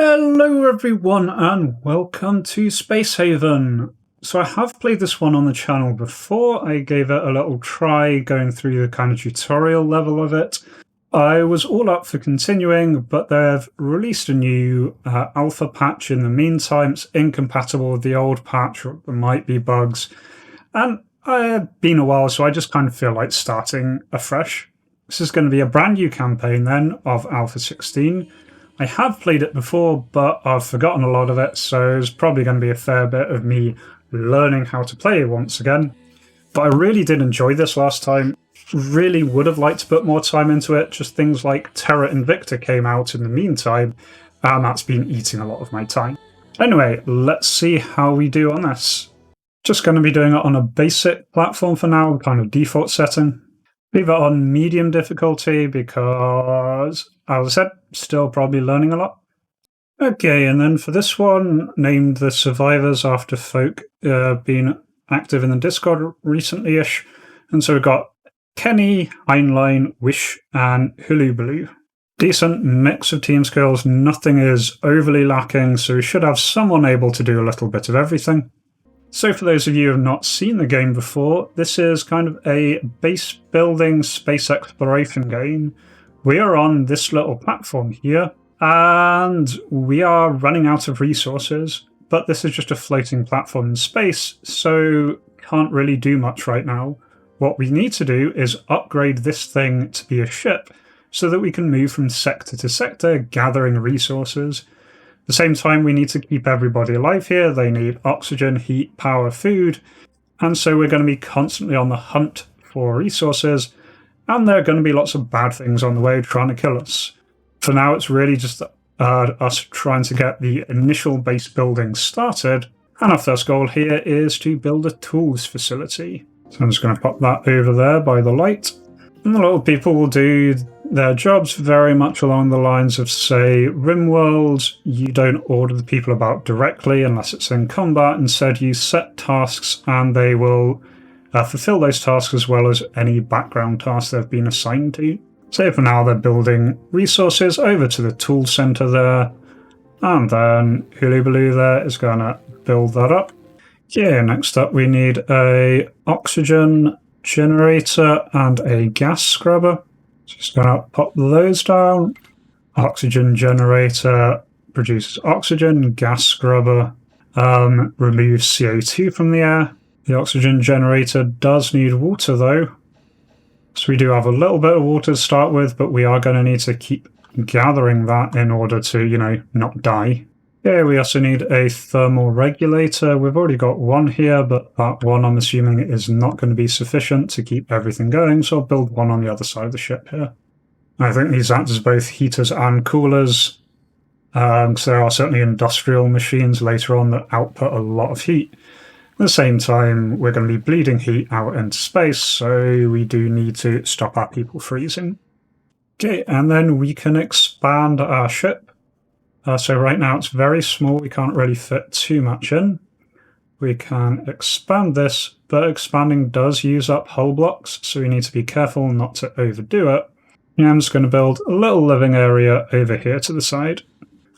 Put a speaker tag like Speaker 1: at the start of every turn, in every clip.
Speaker 1: Hello everyone and welcome to Space Haven. So I have played this one on the channel before. I gave it a little try going through the kind of tutorial level of it. I was all up for continuing, but they've released a new alpha patch in the meantime. It's incompatible with the old patch, or there might be bugs. And it's been a while, so I just kind of feel like starting afresh. This is going to be a brand new campaign then of Alpha 16. I have played it before, but I've forgotten a lot of it, so it's probably going to be a fair bit of me learning how to play once again. But I really did enjoy this last time. Really would have liked to put more time into it. Just things like Terra Invicta came out in the meantime, and that's been eating a lot of my time. Anyway, let's see how we do on this. Just going to be doing it on a basic platform for now, kind of default setting. Leave it on medium difficulty because, as I said, still probably learning a lot. Okay, and then for this one, named the survivors after folk being active in the Discord recently-ish. And so we've got Kenny, Heinlein, Wish, and Hulubaloo. Decent mix of team skills, nothing is overly lacking, so we should have someone able to do a little bit of everything. So for those of you who have not seen the game before, this is kind of a base building space exploration game. We are on this little platform here, and we are running out of resources, but this is just a floating platform in space, so can't really do much right now. What we need to do is upgrade this thing to be a ship, so that we can move from sector to sector, gathering resources. At the same time, we need to keep everybody alive here. They need oxygen, heat, power, food. And so we're going to be constantly on the hunt for resources. And there are going to be lots of bad things on the way trying to kill us. For now, it's really just us trying to get the initial base building started. And our first goal here is to build a tools facility. So I'm just going to pop that over there by the light. And the little people will do their jobs very much along the lines of, say, Rimworld. You don't order the people about directly unless it's in combat. Instead, you set tasks and they will fulfill those tasks as well as any background tasks they've been assigned to. So for now, they're building resources over to the tool center there. And then Hulubaloo there is going to build that up. Yeah, next up we need a oxygen generator and a gas scrubber. Just going to pop those down. Oxygen generator produces oxygen. Gas scrubber removes CO2 from the air. The oxygen generator does need water though. So we do have a little bit of water to start with, but we are going to need to keep gathering that in order to, not die. Yeah, we also need a thermal regulator. We've already got one here, but that one I'm assuming is not going to be sufficient to keep everything going, so I'll build one on the other side of the ship here. I think these act as both heaters and coolers, because there are certainly industrial machines later on that output a lot of heat. At the same time, we're going to be bleeding heat out into space, so we do need to stop our people freezing. Okay, and then we can expand our ship. So right now it's very small, we can't really fit too much in. We can expand this, but expanding does use up hull blocks, so we need to be careful not to overdo it. And I'm just going to build a little living area over here to the side.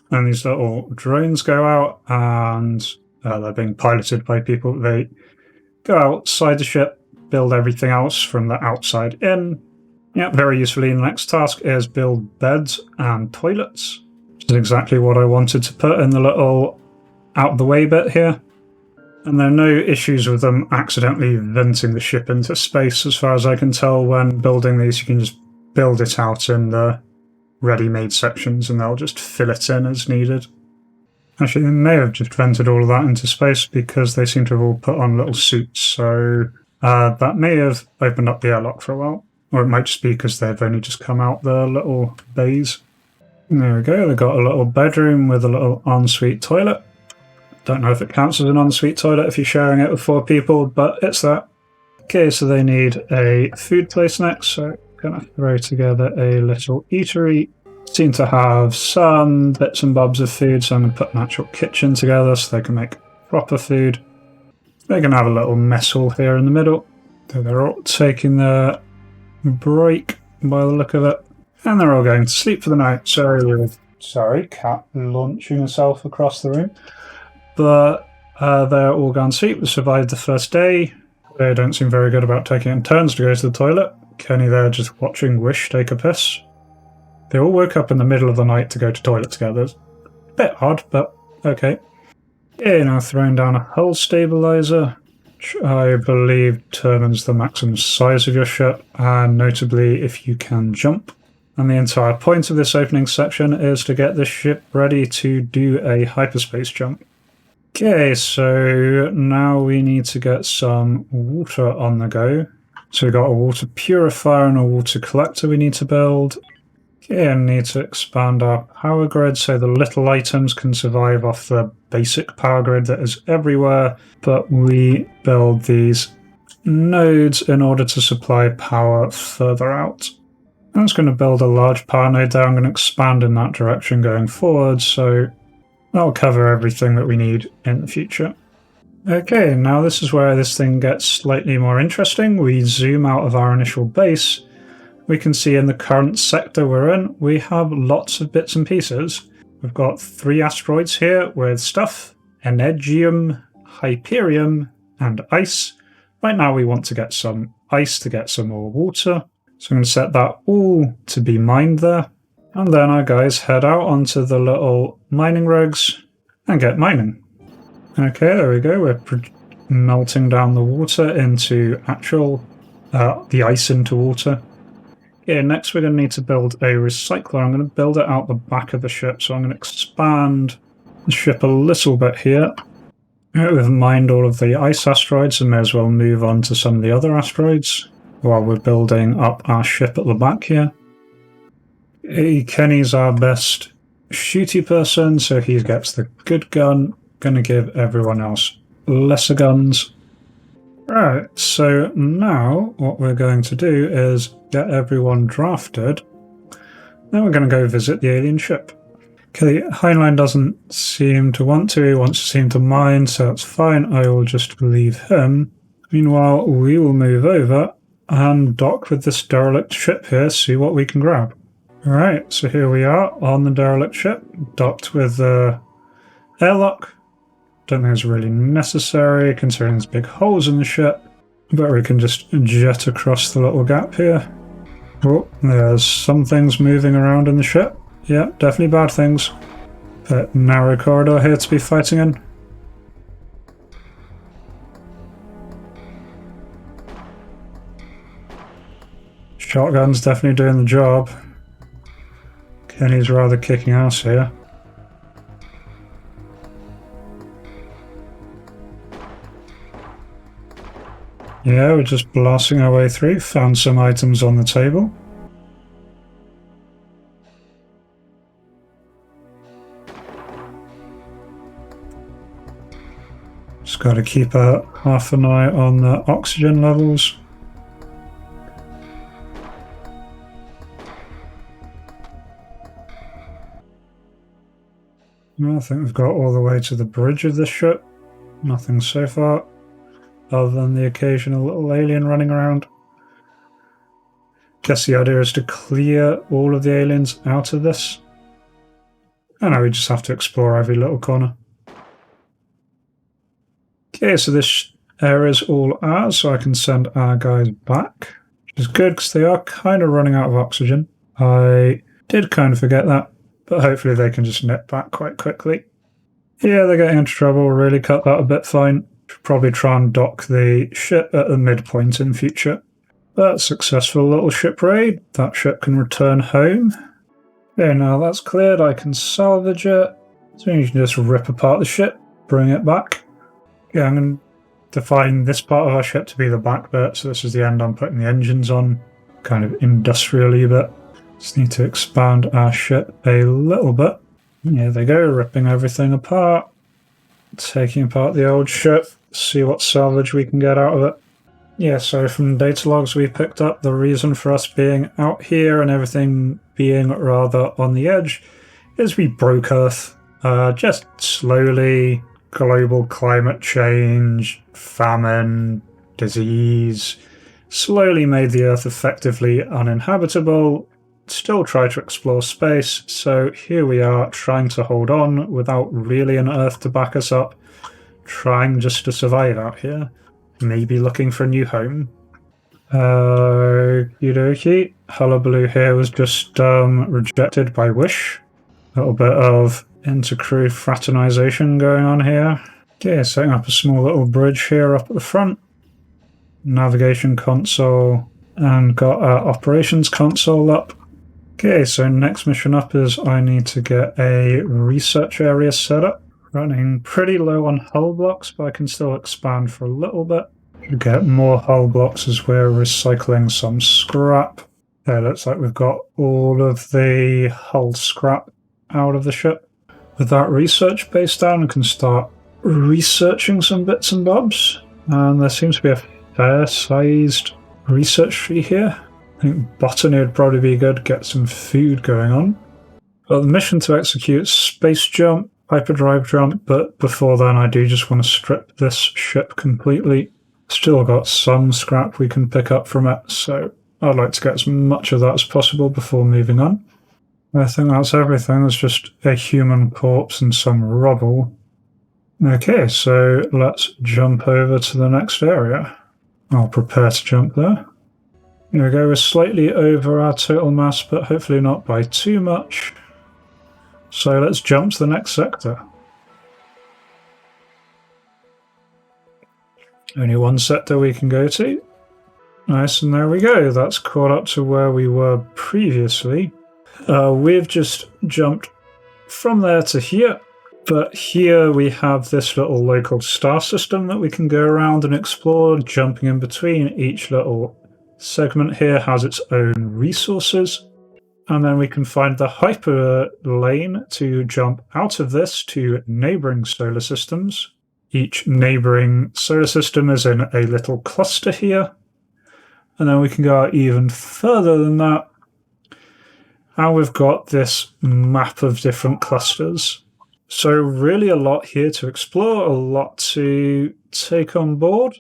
Speaker 1: And these little drones go out, and they're being piloted by people. They go outside the ship, build everything else from the outside in. Yeah, very usefully, the next task is build beds and toilets. Which is exactly what I wanted to put in the little out-of-the-way bit here. And there are no issues with them accidentally venting the ship into space. As far as I can tell, when building these, you can just build it out in the ready-made sections and they'll just fill it in as needed. Actually, they may have just vented all of that into space because they seem to have all put on little suits, so that may have opened up the airlock for a while. Or it might just be because they've only just come out the little bays. There we go, they've got a little bedroom with a little ensuite toilet. Don't know if it counts as an ensuite toilet if you're sharing it with 4 people, but it's that. Okay, so they need a food place next, so I'm going to throw together a little eatery. Seem to have some bits and bobs of food, so I'm going to put an actual kitchen together so they can make proper food. They're going to have a little mess hall here in the middle. So they're all taking their break by the look of it. And they're all going to sleep for the night, so Sorry, cat launching herself across the room. But they're all gone to sleep. We survived the first day. They don't seem very good about taking it in turns to go to the toilet. Kenny there just watching Wish take a piss. They all woke up in the middle of the night to go to toilet together. It's a bit odd, but okay. Yeah, now throwing down a hull stabilizer, which I believe determines the maximum size of your ship, and notably if you can jump. And the entire point of this opening section is to get the ship ready to do a hyperspace jump. Okay, so now we need to get some water on the go. So we've got a water purifier and a water collector we need to build. Okay, and need to expand our power grid so the little items can survive off the basic power grid that is everywhere, but we build these nodes in order to supply power further out. I'm just going to build a large power node there. I'm going to expand in that direction going forward, so that'll cover everything that we need in the future. Okay, now this is where this thing gets slightly more interesting. We zoom out of our initial base. We can see in the current sector we're in, we have lots of bits and pieces. We've got 3 asteroids here with stuff, Energium, Hyperium, and ice. Right now we want to get some ice to get some more water. So I'm going to set that all to be mined there. And then our guys head out onto the little mining rigs and get mining. Okay, there we go. We're melting down the water into the ice into water. Yeah, next we're going to need to build a recycler. I'm going to build it out the back of the ship, so I'm going to expand the ship a little bit here. We've mined all of the ice asteroids and may as well move on to some of the other asteroids while we're building up our ship at the back here. Kenny's our best shooty person, so he gets the good gun. Going to give everyone else lesser guns. Right, so now what we're going to do is get everyone drafted. Then we're going to go visit the alien ship. Okay, Heinlein doesn't seem to want to, he wants to seem to mine, so that's fine, I will just leave him. Meanwhile, we will move over and dock with this derelict ship here, see what we can grab. Alright, so here we are on the derelict ship, docked with the airlock. Don't think it's really necessary considering there's big holes in the ship, but we can just jet across the little gap here. Oh, there's some things moving around in the ship. Yeah, definitely bad things. But narrow corridor here to be fighting in. Shotgun's definitely doing the job. Kenny's rather kicking ass here. Yeah, we're just blasting our way through. Found some items on the table. Just got to keep half an eye on the oxygen levels. I think we've got all the way to the bridge of this ship. Nothing so far, other than the occasional little alien running around. Guess the idea is to clear all of the aliens out of this. I know we just have to explore every little corner. Okay, so this area is all ours, so I can send our guys back, which is good because they are kind of running out of oxygen. I did kind of forget that, but hopefully they can just nip back quite quickly. Yeah, they're getting into trouble, really cut that a bit fine. Should probably try and dock the ship at the midpoint in future. But successful little ship raid. That ship can return home. Okay, now that's cleared, I can salvage it. So you can just rip apart the ship, bring it back. Yeah, I'm going to define this part of our ship to be the back bit, so this is the end I'm putting the engines on. Kind of industrially bit. Just need to expand our ship a little bit. Here they go, ripping everything apart. Taking apart the old ship, see what salvage we can get out of it. Yeah, so from data logs we picked up, the reason for us being out here and everything being rather on the edge is we broke Earth. Just slowly, global climate change, famine, disease, slowly made the Earth effectively uninhabitable, still try to explore space. So here we are trying to hold on without really an Earth to back us up, trying just to survive out here, maybe looking for a new home. Okie dokie. Hullabaloo here was just rejected by Wish. A little bit of intercrew fraternization going on here. Okay, setting up a small little bridge here up at the front. Navigation console, and got our operations console up. Okay, so next mission up is I need to get a research area set up. Running pretty low on hull blocks, but I can still expand for a little bit. Get more hull blocks as we're recycling some scrap. Okay, looks like we've got all of the hull scrap out of the ship. With that research base down, I can start researching some bits and bobs. And there seems to be a fair-sized research tree here. I think botany would probably be good, get some food going on. Got the mission to execute space jump, hyperdrive jump, but before then I do just want to strip this ship completely. Still got some scrap we can pick up from it, so I'd like to get as much of that as possible before moving on. I think that's everything. There's just a human corpse and some rubble. Okay, so let's jump over to the next area. I'll prepare to jump there. There we go, we're slightly over our total mass, but hopefully not by too much. So let's jump to the next sector. Only one sector we can go to. Nice, and there we go. That's caught up to where we were previously. We've just jumped from there to here. But here we have this little local star system that we can go around and explore, jumping in between. Each little segment here has its own resources. And then we can find the hyper lane to jump out of this to neighboring solar systems. Each neighboring solar system is in a little cluster here. And then we can go out even further than that. And we've got this map of different clusters. So really a lot here to explore, a lot to take on board.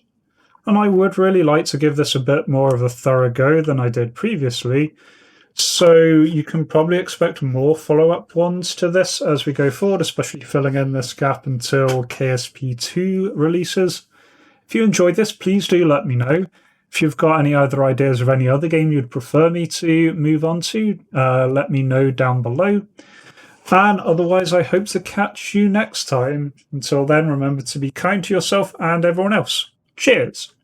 Speaker 1: And I would really like to give this a bit more of a thorough go than I did previously. So you can probably expect more follow-up ones to this as we go forward, especially filling in this gap until KSP2 releases. If you enjoyed this, please do let me know. If you've got any other ideas of any other game you'd prefer me to move on to, let me know down below. And otherwise, I hope to catch you next time. Until then, remember to be kind to yourself and everyone else. Cheers!